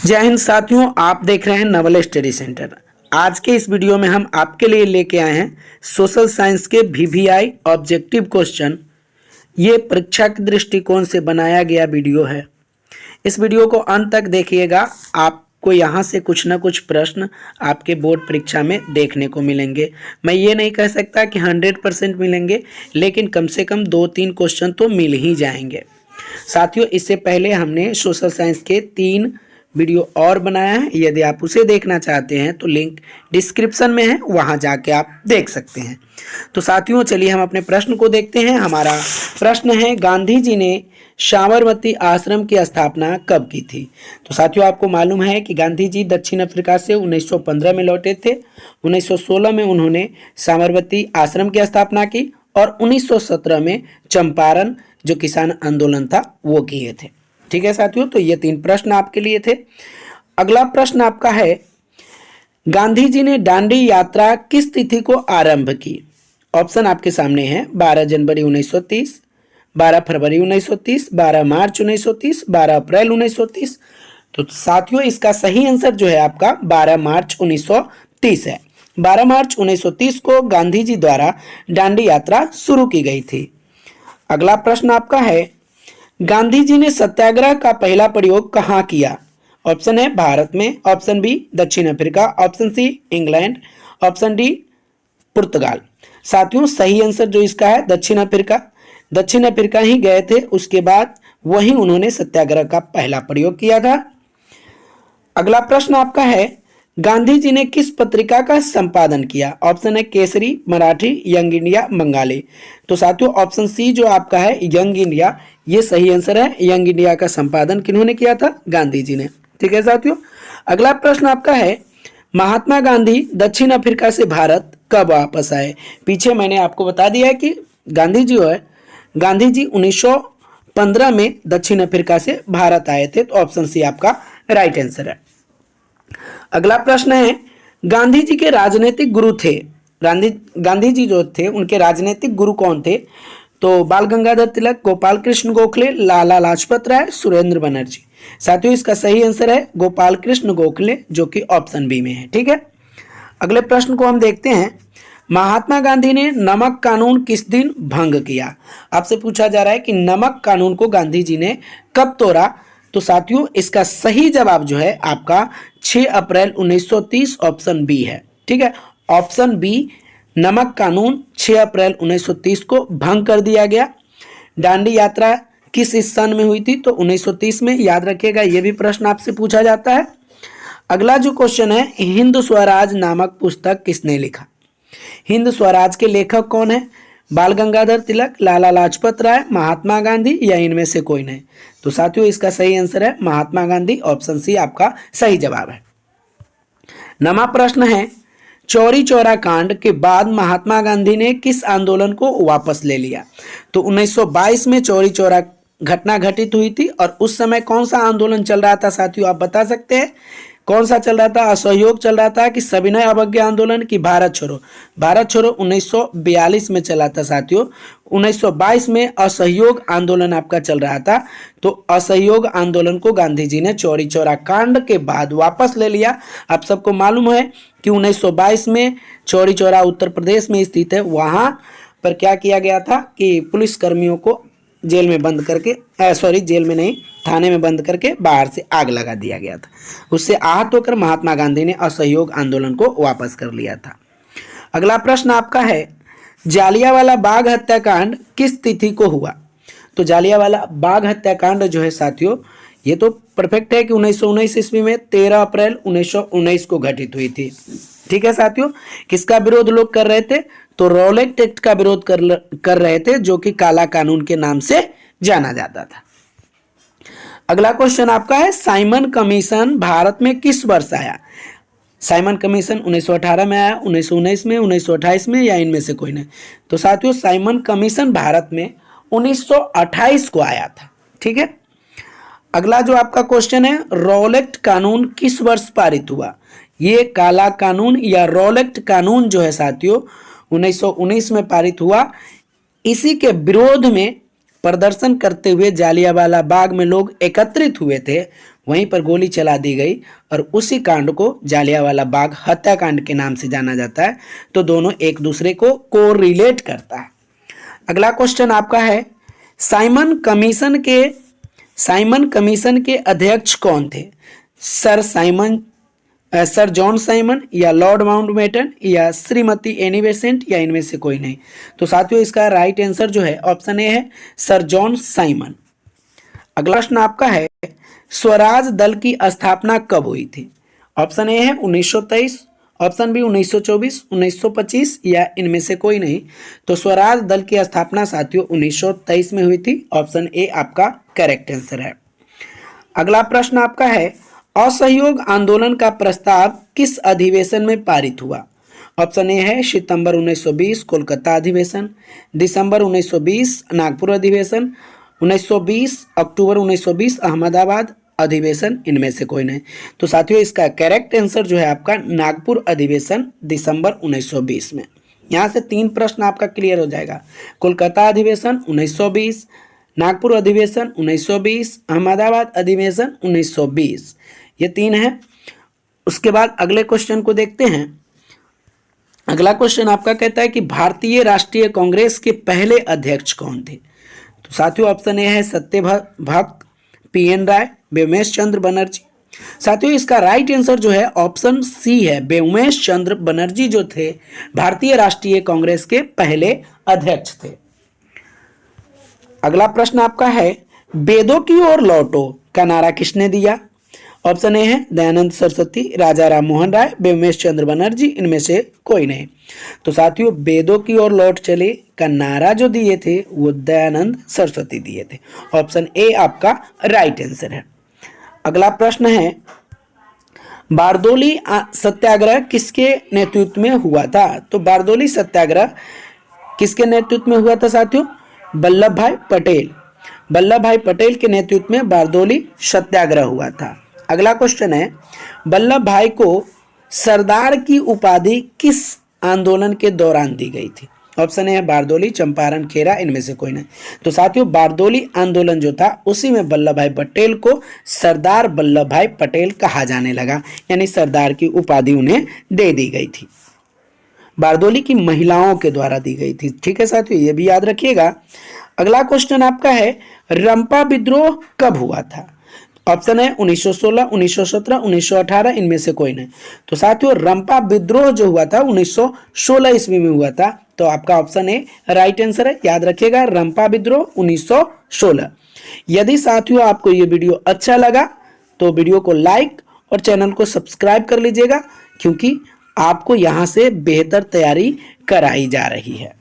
जय हिंद साथियों, आप देख रहे हैं नवल स्टडी सेंटर। आज के इस वीडियो में हम आपके लिए लेके आए हैं सोशल साइंस के वीवीआई ऑब्जेक्टिव क्वेश्चन। ये परीक्षा के दृष्टिकोण से बनाया गया वीडियो है। इस वीडियो को अंत तक देखिएगा, आपको यहाँ से कुछ ना कुछ प्रश्न आपके बोर्ड परीक्षा में देखने को मिलेंगे। मैं ये नहीं कह सकता कि 100% मिलेंगे, लेकिन कम से कम 2-3 क्वेश्चन तो मिल ही जाएंगे। साथियों, इससे पहले हमने सोशल साइंस के 3 वीडियो और बनाया है। यदि आप उसे देखना चाहते हैं तो लिंक डिस्क्रिप्शन में है, वहां जाके आप देख सकते हैं। तो साथियों, चलिए हम अपने प्रश्न को देखते हैं। हमारा प्रश्न है, गांधी जी ने साबरमती आश्रम की स्थापना कब की थी? तो साथियों, आपको मालूम है कि गांधी जी दक्षिण अफ्रीका से 1915 में लौटे थे। 1916 में उन्होंने साबरमती आश्रम की स्थापना की और 1917 में चंपारण जो किसान आंदोलन था वो किए थे। ठीक है साथियों, तो ये 3 प्रश्न आपके लिए थे। अगला प्रश्न आपका है, गांधी जी ने दांडी यात्रा किस तिथि को आरंभ की? ऑप्शन आपके सामने है, 12 जनवरी 1930, 12 फरवरी 1930, 12 मार्च 1930, 12 अप्रैल 1930। तो साथियों, इसका सही आंसर जो है आपका 12 मार्च 1930 है। 12 मार्च 1930 को गांधी जी द्वारा दांडी यात्रा शुरू की गई थी। अगला प्रश्न आपका है, गांधी जी ने सत्याग्रह का पहला प्रयोग कहाँ किया? ऑप्शन है भारत में, ऑप्शन बी दक्षिण Africa, option C England, option D पुर्तगाल। साथियों, सही आंसर जो इसका है दक्षिण अफ्रीका। दक्षिण अफ्रीका ही गए थे, उसके बाद वहीं उन्होंने सत्याग्रह का पहला प्रयोग किया था। अगला प्रश्न आपका है, गांधी जी ने किस पत्रिका का संपादन किया? ऑप्शन है केसरी, मराठी, यंग इंडिया, बंगाली। तो साथियों, ऑप्शन सी जो आपका है यंग इंडिया, ये सही आंसर है। यंग इंडिया का संपादन किन्होंने किया था? गांधी जी ने। ठीक है साथियों, अगला प्रश्न आपका है, महात्मा गांधी दक्षिण अफ्रीका से भारत कब वापस आए? पीछे मैंने आपको बता दिया है कि गांधी जी 1915 में दक्षिण अफ्रीका से भारत आए थे। तो ऑप्शन सी आपका राइट आंसर है। अगला प्रश्न है, गांधी जी के राजनीतिक गुरु थे, गांधी जी जो थे उनके राजनीतिक गुरु कौन थे? तो बाल गंगाधर तिलक, गोपाल कृष्ण गोखले, लाला लाजपत राय, सुरेंद्र बनर्जी। साथियों, इसका सही आंसर है गोपाल कृष्ण गोखले, जो कि ऑप्शन बी में है। ठीक है, अगले प्रश्न को हम देखते हैं, महात्मा गांधी ने नमक कानून किस दिन भंग किया? आपसे पूछा जा रहा है कि नमक कानून को गांधी जी ने कब तोड़ा? तो साथियों, इसका सही जवाब जो है आपका 6 अप्रैल 1930, ऑप्शन बी है। ठीक है, ऑप्शन बी, नमक कानून 6 अप्रैल 1930 को भंग कर दिया गया। दांडी यात्रा किस सन में हुई थी? तो 1930 में। याद रखिएगा, यह भी प्रश्न आपसे पूछा जाता है। अगला जो क्वेश्चन है, हिंद स्वराज नामक पुस्तक किसने लिखा? हिंद स्वराज के लेखक कौन है? बाल गंगाधर तिलक, लाला लाजपत राय, महात्मा गांधी, या इनमें से कोई नहीं? तो साथियों, इसका सही आंसर है महात्मा गांधी। ऑप्शन सी आपका सही जवाब है। नमा प्रश्न है, चौरी चौरा कांड के बाद महात्मा गांधी ने किस आंदोलन को वापस ले लिया? तो 1922 में चौरी चौरा घटना घटित हुई थी, और उस समय कौन सा आंदोलन चल रहा था साथियों, आप बता सकते हैं? कौन सा चल रहा था? असहयोग चल रहा था कि सविनय अवज्ञा आंदोलन की भारत छोड़ो? भारत छोड़ो 1942 में चला था साथियों। 1922 में असहयोग आंदोलन आपका चल रहा था। तो असहयोग आंदोलन को गांधी जी ने चौरी चौरा कांड के बाद वापस ले लिया। आप सबको मालूम है कि 1922 में चौरी चौरा उत्तर प्रदेश में स्थित है। वहां पर क्या किया गया था कि पुलिस कर्मियों को जेल में बंद करके, जेल में नहीं, थाने में बंद करके बाहर से आग लगा दिया गया था। उससे आहत होकर महात्मा गांधी ने असहयोग आंदोलन को वापस कर लिया था। अगला प्रश्न आपका है, जालियांवाला बाग हत्याकांड किस तिथि को हुआ? तो जालियांवाला बाग हत्याकांड जो है साथियों, ये तो परफेक्ट है कि 1919 ईस्वी में 13 अप्रैल 1919 को घटित हुई थी। ठीक है साथियों, किसका विरोध लोग कर रहे थे? तो रॉलेट एक्ट का विरोध कर रहे थे, जो कि काला कानून के नाम से जाना जाता था। अगला क्वेश्चन आपका है, साइमन कमीशन भारत में किस वर्ष आया? साइमन कमीशन 1918 में आया, 1919 में, 1928 में, या इनमें से कोई नहीं? तो साथियों, साइमन कमीशन भारत में 1928 को आया था। ठीक है, अगला जो आपका क्वेश्चन है, रॉलेट कानून किस वर्ष पारित हुआ? ये काला कानून या रॉलेट कानून जो है साथियों 1919 में पारित हुआ। इसी के विरोध में प्रदर्शन करते हुए जालियांवाला बाग में लोग एकत्रित हुए थे, वहीं पर गोली चला दी गई और उसी कांड को जालियांवाला बाग हत्याकांड के नाम से जाना जाता है। तो दोनों एक दूसरे को कोरिलेट करता है। अगला क्वेश्चन आपका है, साइमन कमीशन के अध्यक्ष कौन थे? सर जॉन साइमन या लॉर्ड माउंटबेटन या श्रीमती एनी बेसेंट या इनमें से कोई नहीं। तो साथियों इसका राइट आंसर जो है ऑप्शन ए है सर जॉन साइमन। अगला प्रश्न आपका है, स्वराज दल की स्थापना कब हुई थी? ऑप्शन ए है 1923, ऑप्शन बी 1924, 1925 या इनमें से कोई नहीं। तो स्वराज दल की स्थापना साथियों 1923 में हुई थी। ऑप्शन ए आपका करेक्ट आंसर है। अगला प्रश्न आपका है, असहयोग आंदोलन का प्रस्ताव किस अधिवेशन में पारित हुआ? ऑप्शन ए है सितंबर 1920 कोलकाता अधिवेशन, दिसंबर 1920 नागपुर अधिवेशन, 1920 अक्टूबर 1920 अहमदाबाद अधिवेशन, इनमें से कोई नहीं। तो साथियों इसका करेक्ट आंसर जो है आपका नागपुर अधिवेशन दिसंबर 1920 में। यहाँ से 3 प्रश्न आपका क्लियर हो जाएगा। कोलकाता अधिवेशन 1920, नागपुर अधिवेशन 1920, अहमदाबाद अधिवेशन 1920, ये 3 है। उसके बाद अगले क्वेश्चन को देखते हैं। अगला क्वेश्चन आपका कहता है कि भारतीय राष्ट्रीय कांग्रेस के पहले अध्यक्ष कौन थे? तो साथियों ऑप्शन ए है सत्यभक्त, पीएन राय, व्योमेश चंद्र बनर्जी। साथियों इसका राइट आंसर जो है ऑप्शन सी है, व्योमेश चंद्र बनर्जी जो थे भारतीय राष्ट्रीय कांग्रेस के पहले अध्यक्ष थे। अगला प्रश्न आपका है, वेदों की ओर लौटो का नारा किसने दिया? ऑप्शन ए है दयानंद सरस्वती, राजा राम मोहन राय, व्योमेश चंद्र बनर्जी, इनमें से कोई नहीं। तो साथियों वेदों की ओर लौट चले का नारा जो दिए थे वो दयानंद सरस्वती दिए थे। ऑप्शन ए आपका राइट आंसर है। अगला प्रश्न है, बारदोली सत्याग्रह किसके नेतृत्व में हुआ था? तो बारदोली सत्याग्रह किसके नेतृत्व में हुआ था साथियों? वल्लभ भाई पटेल। वल्लभ भाई पटेल के नेतृत्व में बारदोली सत्याग्रह हुआ था। अगला क्वेश्चन है, वल्लभ भाई को सरदार की उपाधि किस आंदोलन के दौरान दी गई थी? ऑप्शन है बारदोली, चंपारण, खेरा, इनमें से कोई नहीं। तो साथियों बारदोली आंदोलन जो था उसी में वल्लभ भाई पटेल को सरदार वल्लभ भाई पटेल कहा जाने लगा, यानी सरदार की उपाधि उन्हें दे दी गई थी। बारदोली की महिलाओं के द्वारा दी गई थी। ठीक है साथियों, ये भी याद रखिएगा। अगला क्वेश्चन आपका है, रंपा विद्रोह कब हुआ था? ऑप्शन है 1916, 1917, 1918, इनमें से कोई नहीं। तो साथियों रंपा विद्रोह जो हुआ था 1916 ईस्वी में हुआ था। तो आपका ऑप्शन ए राइट आंसर है, याद रखिएगा रंपा विद्रोह 1916। यदि साथियों आपको ये वीडियो अच्छा लगा तो वीडियो को लाइक और चैनल को सब्सक्राइब कर लीजिएगा, क्योंकि आपको यहाँ से बेहतर तैयारी कराई जा रही है।